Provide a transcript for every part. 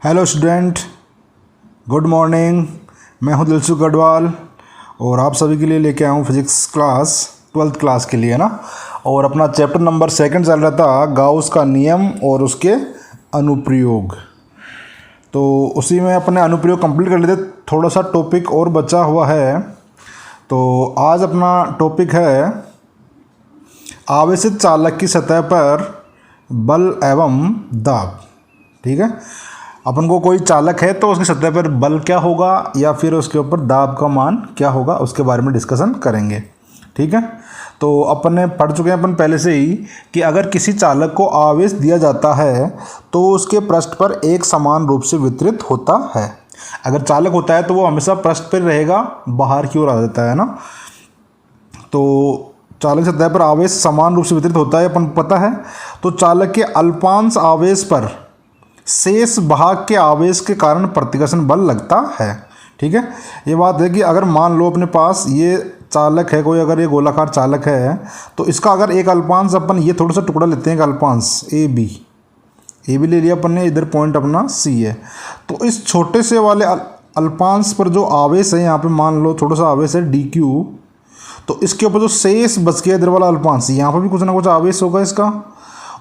Hello student, good morning. मैं हूं दिलसुख गढ़वाल और आप सभी के लिए लेके आया हूं फिजिक्स क्लास 12th क्लास के लिए ना। और अपना चैप्टर नंबर 2 चल रहा था गाउस का नियम और उसके अनुप्रयोग। तो उसी में अपने अनुप्रयोग कंप्लीट कर लेते। थोड़ा सा टॉपिक और बचा हुआ है। तो आज अपना टॉपिक है आवेशित चालक की सतह पर बल एवं दाब। ठीक है, अपन को कोई चालक है तो उसकी सतह पर बल क्या होगा या फिर उसके ऊपर दाब का मान क्या होगा उसके बारे में डिस्कशन करेंगे। ठीक है, तो अपन ने पढ़ चुके हैं अपन पहले से ही कि अगर किसी चालक को आवेश दिया जाता है तो उसके पृष्ठ पर एक समान रूप से वितरित होता है। अगर चालक होता है तो वो हमेशा पृष्ठ पर रहेगा, बाहर की ओर आ जाता है ना। तो चालक सतह पर आवेश समान रूप से वितरित होता है अपन पता है। तो चालक के अल्पांश आवेश पर शेष भाग के आवेश के कारण प्रतिकर्षण बल लगता है। ठीक है, ये बात है कि अगर मान लो अपने पास ये चालक है कोई, अगर ये गोलाकार चालक है तो इसका अगर एक अल्पांश अपन ये थोड़ा सा टुकड़ा लेते हैं, एक अल्पांश ए बी ले लिया अपन ने, इधर पॉइंट अपना सी है। तो इस छोटे से वाले अल्पांश पर जो आवेश है, यहाँ पे मान लो थोड़ा सा आवेश है डी क्यू, तो इसके ऊपर जो शेष बच गया इधर वाला अल्पांश, यहाँ पर भी कुछ ना कुछ आवेश होगा इसका,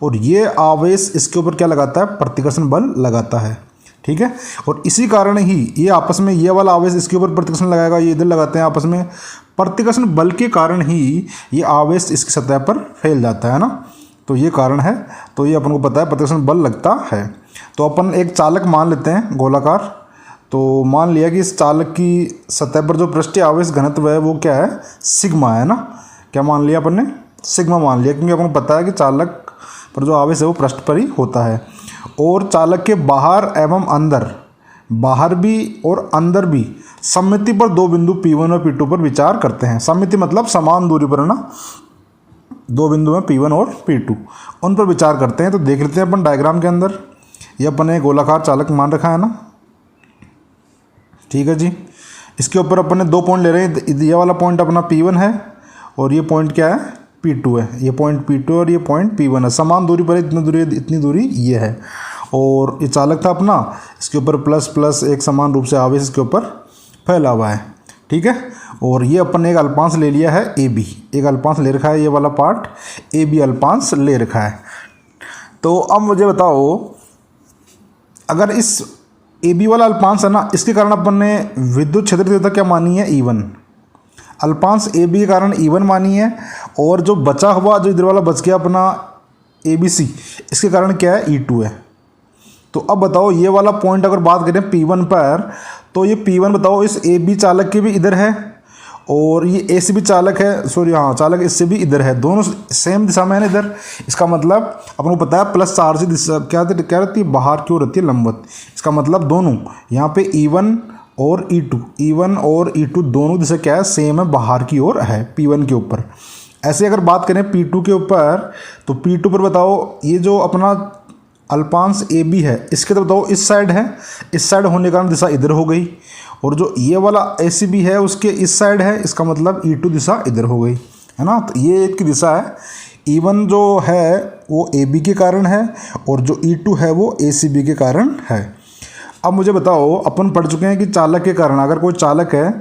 और ये आवेश इसके ऊपर क्या लगाता है, प्रतिकर्षण बल लगाता है। ठीक है, और इसी कारण ही ये आपस में ये वाला आवेश इसके ऊपर प्रतिकर्षण लगाएगा, ये इधर लगाते हैं आपस में। प्रतिकर्षण बल के कारण ही ये आवेश इसकी सतह पर फैल जाता है ना। तो ये कारण है, तो ये अपन को पता है प्रतिकर्षण बल लगता है। तो अपन एक चालक मान लेते हैं गोलाकार। तो मान लिया कि इस चालक की सतह पर जो पृष्ठीय आवेश घनत्व है वो क्या है, सिग्मा है ना। क्या मान लिया अपन ने, सिग्मा मान लिया, क्योंकि अपन को पता है कि चालक पर जो आवेश है वो पृष्ठ पर ही होता है। और चालक के बाहर एवं अंदर, बाहर भी और अंदर भी सममिति पर दो बिंदु P1 और P2 पर विचार करते हैं। सममिति मतलब समान दूरी पर है ना, दो बिंदु हैं P1 और P2, उन पर विचार करते हैं। तो देख लेते हैं अपन डायग्राम के अंदर। ये अपन ने गोलाकार चालक मान रखा है ना। ठीक है जी, इसके ऊपर अपन ने दो पॉइंट ले रहे हैं। ये वाला पॉइंट अपना P1 है और ये पॉइंट क्या है, P2 है। ये पॉइंट P2 और ये पॉइंट P1 है। समान दूरी पर इतनी दूरी ये है। और ये चालक था अपना, इसके ऊपर प्लस प्लस एक समान रूप से आवेश इसके ऊपर फैला हुआ है। ठीक है, और ये अपन ने एक अल्पांश ले लिया है AB, एक अल्पांश ले रखा है, ये वाला पार्ट AB अल्पांश ले रखा है। तो अब मुझे बताओ, अगर इस AB वाला अल्पांश है ना, इसके कारण अपन ने विद्युत क्षेत्र तीव्रता क्या मानी है, E1। अल्पांश AB के कारण E1 मानी है, और जो बचा हुआ जो इधर वाला बच गया अपना ABC, इसके कारण क्या है, E2 है। तो अब बताओ ये वाला पॉइंट अगर बात करें P1 पर, तो ये P1 बताओ इस AB चालक के भी इधर है और ये AC भी चालक है, सॉरी हाँ चालक इससे भी इधर है, दोनों सेम दिशा में है ना इधर। इसका मतलब अपन को पता है प्लस चार्ज की दिशा क्या रहती है, बाहर की ओर रहती है, लंबवत। इसका मतलब दोनों यहाँ पे E1 और E2 दोनों दिशा क्या है, सेम है, बाहर की ओर है P1 के ऊपर। ऐसे अगर बात करें P2 के ऊपर, तो P2 पर बताओ ये जो अपना अल्पांश AB है, इसके तो बताओ इस साइड है, इस साइड होने के कारण दिशा इधर हो गई, और जो ये वाला ACB है उसके इस साइड है, इसका मतलब E2 दिशा इधर हो गई है ना। तो ये एक की दिशा है। E1 जो है वो AB के कारण है और जो E2 है वो ACB के कारण है। अब मुझे बताओ, अपन पढ़ चुके हैं कि चालक के कारण, अगर कोई चालक है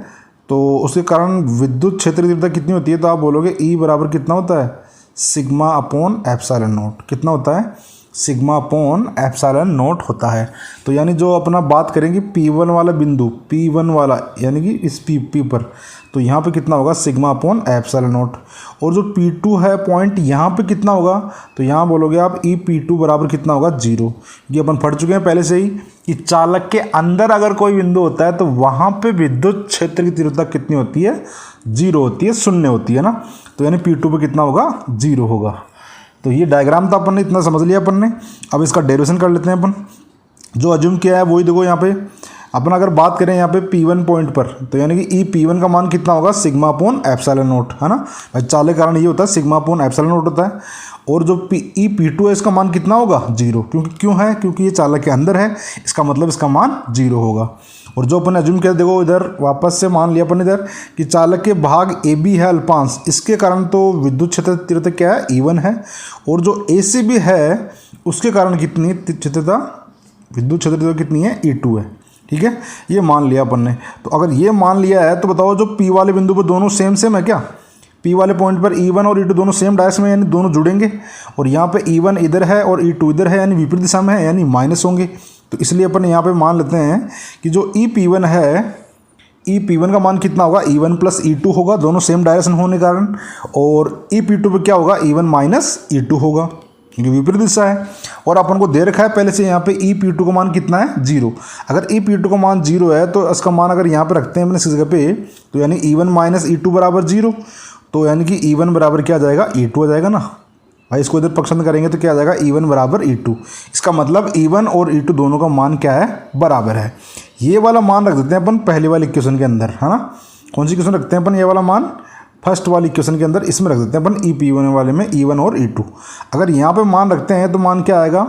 तो उसके कारण विद्युत क्षेत्र तीव्रता कितनी होती है, तो आप बोलोगे E बराबर कितना होता है, सिग्मा अपॉन एप्सिलॉन नॉट। कितना होता है, सिग्मा अपॉन एप्सिलॉन नॉट होता है। तो यानी जो अपना बात करेंगे P1 वाला बिंदु, P1 वाला यानी कि इस P पर, तो यहाँ पे कितना होगा, सिग्मा अपॉन एप्सिलॉन नॉट। और जो P2 है पॉइंट, यहाँ पे कितना होगा, तो यहाँ बोलोगे आप E P2 बराबर कितना होगा, 0। ये अपन पढ़ चुके हैं पहले से ही कि चालक के अंदर अगर कोई बिंदु होता है तो वहाँ पे विद्युत क्षेत्र की तीव्रता कितनी होती है, 0 होती है, शून्य होती है ना। तो यानी P2 पे कितना होगा, 0 होगा। तो ये डायग्राम था, अपन ने इतना समझ लिया अपन ने। अब इसका डेरिवेशन कर लेते हैं अपन। जो अज्यूम किया है वही देखो यहाँ पे अपन अगर बात करें यहाँ पे P1 पॉइंट पर, तो यानी कि E P1 का मान कितना होगा, सिग्मा अपॉन एप्सिलॉन नॉट है ना। भाई चालक कारण ये होता है सिग्मा अपॉन एप्सिलॉन नॉट होता है। और जो E P2 है इसका मान कितना होगा, 0, क्योंकि ये चालक के अंदर है, इसका मतलब इसका मान 0 होगा। और जो अपन अज्यूम किया, देखो इधर वापस से मान लिया अपन इधर कि चालक के भाग AB है अल्पांश, इसके कारण तो विद्युत क्षेत्र तीव्रता क्या है, E1 है। और जो ACB है उसके कारण कितनी क्षेत्रता, विद्युत क्षेत्र तीव्रता कितनी है, E2 है। ठीक है, ये मान लिया अपन ने। तो अगर ये मान लिया है तो बताओ जो P वाले बिंदु पर दोनों सेम सेम है क्या, P वाले पॉइंट पर E1 और E2 दोनों सेम डायरेक्शन में, यानी दोनों जुड़ेंगे। और यहाँ पे E1 इधर है और E2 इधर है, यानी विपरीत दिशा में है, यानी माइनस होंगे। तो इसलिए अपन यहाँ पे मान लेते हैं कि जो EP1 है, EP1 का मान कितना होगा, E1 प्लस E2 होगा, दोनों सेम डायरेक्शन होने के कारण। और EP2 पे क्या होगा, E1 माइनस E2 होगा, क्योंकि विपरीत दिशा है। और अपन को दे रखा है पहले से यहाँ पे EP2 का मान कितना है, 0। अगर EP2 का मान 0 है तो इसका मान अगर यहाँ पे रखते हैं अपने इस जगह पे, तो यानी E1 माइनस E2 बराबर 0। तो यानी कि E1 बराबर क्या आ जाएगा, E2 आ जाएगा ना भाई। इसको इधर पसंद करेंगे तो क्या आ जाएगा, E1 बराबर E2। इसका मतलब E1 और E2 दोनों का मान क्या है, बराबर है। ये वाला मान रख देते हैं अपन पहले वाले इक्वेशन के अंदर, है ना। कौन सी इक्वेशन रखते हैं अपन, ये वाला मान फर्स्ट वाली इक्वेशन के अंदर, इसमें रख देते हैं अपन EP1 वाले में E1 और E2। अगर यहाँ पे मान रखते हैं तो मान क्या आएगा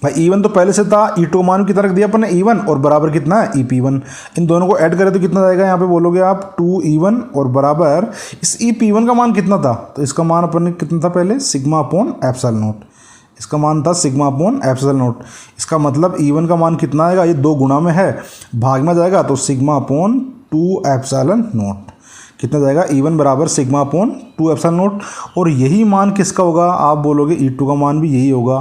भाई, E1 तो पहले से था, E2 का मान कितना रख दिया अपन ने, E1, और बराबर कितना है, EP1। इन दोनों को ऐड करें तो कितना जाएगा, यहाँ पे बोलोगे आप 2E1 और बराबर इस EP1 का मान कितना था, तो इसका मान अपन ने कितना था पहले, सिग्मा अपॉन एप्सिलॉन नॉट। इसका मान था सिग्मा अपॉन एप्सिलॉन नॉट। इसका मतलब E1 का मान कितना आएगा, ये 2 गुना में है, भाग में जाएगा तो सिग्मा अपॉन 2 एप्सिलॉन नॉट। कितना जाएगा, E1 बराबर सिग्मा अपॉन 2 एप्सिलॉन नॉट। और यही मान किसका होगा, आप बोलोगे E2 का मान भी यही होगा।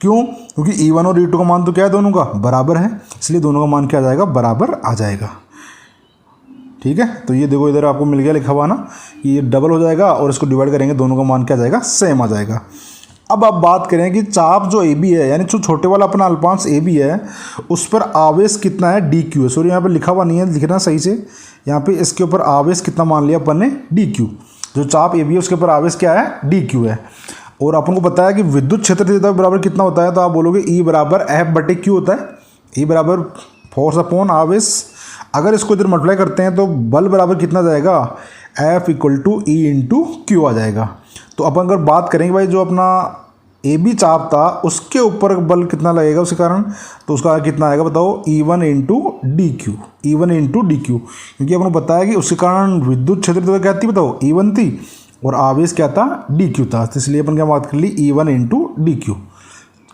क्यों, क्योंकि E1 और E2 का मान तो क्या है, दोनों का बराबर है, इसलिए दोनों का मान क्या आ जाएगा, बराबर आ जाएगा। ठीक है, तो ये देखो इधर आपको मिल गया लिखा हुआ ना, कि ये डबल हो जाएगा और इसको डिवाइड करेंगे, दोनों का मान क्या आ जाएगा, सेम आ जाएगा। अब आप बात करें कि चाप जो AB है, यानी जो छोटे वाला अपना अल्पांश AB है, उस पर आवेश कितना है, DQ है। सॉरी, यहाँ पे लिखा हुआ नहीं है, लिखना सही से। यहाँ पे इसके ऊपर आवेश कितना मान लिया अपन ने, DQ। जो चाप AB है उसके ऊपर आवेश क्या है, DQ है। और अपन को पता है कि विद्युत क्षेत्र तीव्रता बराबर कितना होता है, तो आप बोलोगे E बराबर F/Q होता है। E बराबर फोर्स अपॉन आवेश। अगर इसको इधर मल्टीप्लाई करते हैं तो बल बराबर कितना जाएगा, F = E × Q आ जाएगा। तो अपन अगर बात करेंगे भाई, जो अपना AB चाप था उसके ऊपर बल कितना लगेगा उसके कारण, तो उसका कितना आएगा बताओ, E1 × DQ। E1 × DQ, क्योंकि अपन को पता है कि उसके कारण विद्युत क्षेत्र तीव्रता क्या थी बताओ, E1 थी, और आवेश क्या था, DQ था। तो इसलिए अपन क्या बात कर ली, E1 × DQ।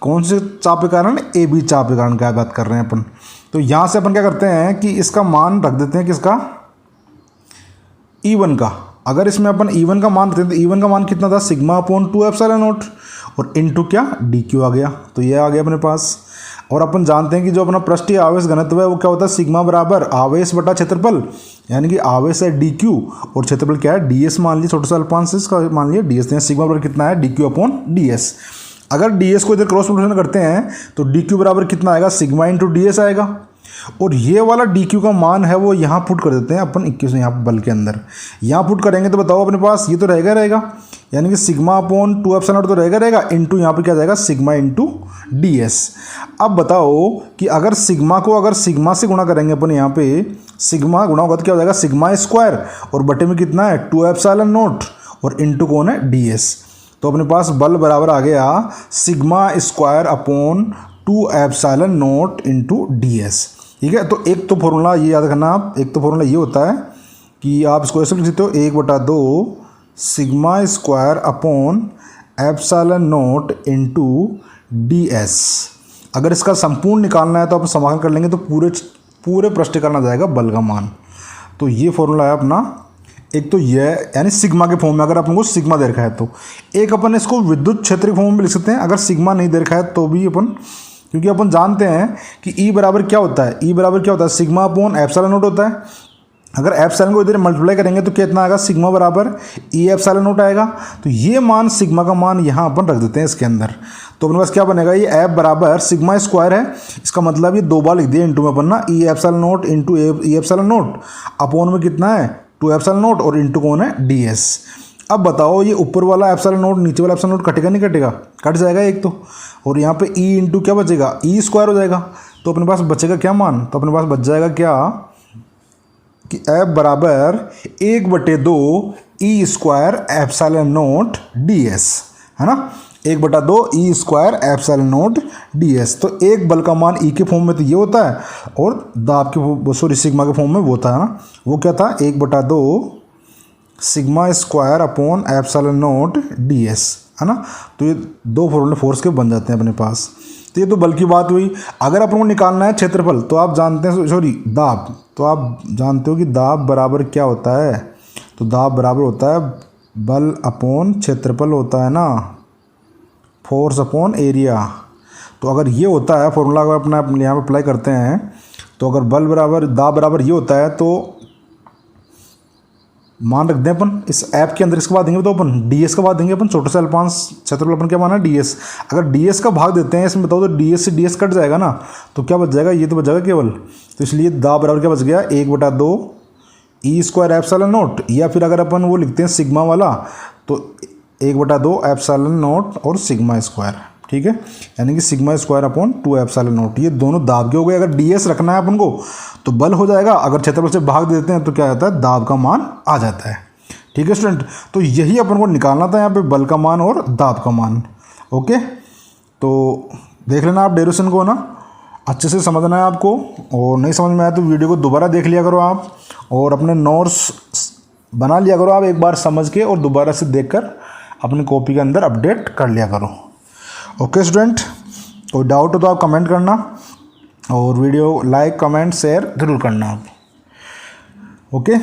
कौन से चाप के कारण, AB चाप के कारण क्या बात कर रहे हैं अपन। तो यहाँ से अपन क्या करते हैं कि इसका मान रख देते हैं किसका, E1 का। अगर इसमें अपन E1 का मान रखते हैं तो E1 का मान कितना था, सिग्मा अपॉन 2 एप्सिलॉन नॉट, और इनटू क्या, DQ आ गया। तो ये आ गया अपने पास। और अपन जानते हैं कि जो अपना पृष्ठीय आवेश घनत्व है वो क्या होता है, सिग्मा बराबर आवेश बटा क्षेत्रफल, यानी कि आवेश है DQ और क्षेत्रफल क्या है, DS मान लिया, छोटा सा अल्पांश इसका मान लिया DS। सिग्मा बराबर कितना है, DQ अपॉन DS। अगर DS को इधर क्रॉस मल्टीप्लिकेशन करते हैं तो DQ बराबर कितना आएगा, सिग्मा × DS आएगा। और ये वाला DQ का मान है वो यहाँ पुट कर देते हैं अपन 21 यहाँ बल के अंदर। यहाँ पुट करेंगे तो बताओ अपने पास ये तो रहेगा, यानी कि सिग्मा अपॉन 2 एप्सिलॉन नॉट तो रहेगा, इंटू यहाँ पे क्या जाएगा, सिग्मा × DS। अब बताओ कि अगर सिग्मा को अगर सिग्मा से गुणा करेंगे अपन, यहाँ पे सिग्मा गुणा होगा तो क्या हो जाएगा, सिग्मा स्क्वायर, और बटे में कितना है, 2 एप्सिलॉन नॉट, और इंटू कौन है, DS। तो अपने पास बल बराबर आ गया sigma square upon 2 epsilon not into DS। ठीक है, तो एक तो फॉर्मूला ये याद रखना आप, एक तो फॉर्मूला ये होता है कि आप इसको ऐसे लिख सकते हो, 1/2 sigma square upon epsilon not into DS। अगर इसका संपूर्ण निकालना है तो आप समाकलन कर लेंगे तो पूरे पृष्ठीकरण आ जाएगा बल का मान। तो ये फॉर्मूला है अपना। एक तो ये यानी सिग्मा के फॉर्म में, अगर अपन को सिग्मा दे रखा है तो। एक अपन इसको विद्युत क्षेत्र के फॉर्म में लिख सकते हैं, अगर सिग्मा नहीं दे रखा है तो भी अपन, क्योंकि अपन जानते हैं कि E बराबर क्या होता है, E बराबर क्या होता है, सिग्मा अपॉन एप्सिलॉन नॉट होता है। अगर एप्सिलॉन को इधर मल्टीप्लाई करेंगे तो कितना आएगा, सिग्मा बराबर E एप्सिलॉन नॉट आएगा। तो ये मान सिग्मा का मान यहाँ अपन रख देते हैं इसके अंदर। तो अपने पास क्या बनेगा, ये F बराबर सिग्मा स्क्वायर है, इसका मतलब ये 2 बार लिख दिया इंटू में अपन ना, E epsilon not into E epsilon not, upon में कितना है 2 एप्सिलॉन नॉट, और इंटू कौन है, DS। अब बताओ ये ऊपर वाला एप्सिलॉन नॉट नीचे वाला एप्सिलॉन नॉट कटेगा नहीं कटेगा, कट जाएगा एक तो, और यहाँ पे E इंटू क्या बचेगा, E स्क्वायर हो जाएगा। तो अपने पास बचेगा क्या मान, तो अपने पास बच जाएगा क्या कि F बराबर 1/2 E square epsilon not DS, है ना, 1/2 E square epsilon not DS। तो एक बल का मान E के फॉर्म में तो ये होता है, और दाब के सॉरी सिग्मा के फॉर्म में वो था ना, वो क्या था, 1/2 sigma square upon epsilon not DS, है ना। तो ये 2 फॉर्मूले फोर्स के बन जाते हैं अपने पास। तो तो ये तो बल की बात हुई। अगर अपन को निकालना है क्षेत्रफल तो आप जानते हैं, सॉरी दाब, तो आप जानते हो कि दाब बराबर क्या होता है। तो दाब बराबर होता है बल अपॉन क्षेत्रफल होता है ना, फोर्स अपॉन एरिया। तो अगर ये होता है फॉर्मूला, अगर अपना यहाँ पर अप्लाई करते हैं तो अगर बल बराबर दाब बराबर ये होता है तो मान रख दें अपन इस ऐप के अंदर, इसके बाद देंगे तो अपन ds का भाग देंगे अपन, छोटे से अल्पांश क्षेत्रफल अपन क्या माना है ds। अगर ds का भाग देते हैं इसमें बताओ तो ds से ds कट जाएगा ना, तो क्या बच जाएगा, ये तो बच जाएगा केवल। तो इसलिए दाब बराबर क्या बच गया 1/2 ई स्क्वायर एप्सिलॉन नॉट, या फिर अगर अपन वो लिखते हैं सिग्मा वाला तो 1/2 एप्सिलॉन नॉट और सिग्मा स्क्वायर, ठीक है, यानी कि sigma square upon 2 epsilon not. ये दोनों दाब के हो गए। अगर ds रखना है अपन को तो बल हो जाएगा, अगर क्षेत्रफल से भाग देते हैं तो क्या आता है, दाब का मान आ जाता है। ठीक है स्टूडेंट, तो यही अपन को निकालना था यहाँ पे, बल का मान और दाब का मान। ओके, तो देख लेना आप डेरिवेशन को ना, अच्छे से समझना है आपको, और नहीं समझ में आया तो वीडियो को दोबारा देख लिया करो आप, और अपने नोट्स बना लिया करो आप एक बार समझ के, और दोबारा से देखकर अपनी कॉपी के अंदर अपडेट कर लिया करो। ओके स्टूडेंट, कोई डाउट हो तो आप कमेंट करना, और वीडियो लाइक कमेंट शेयर ज़रूर करना आप। ओके।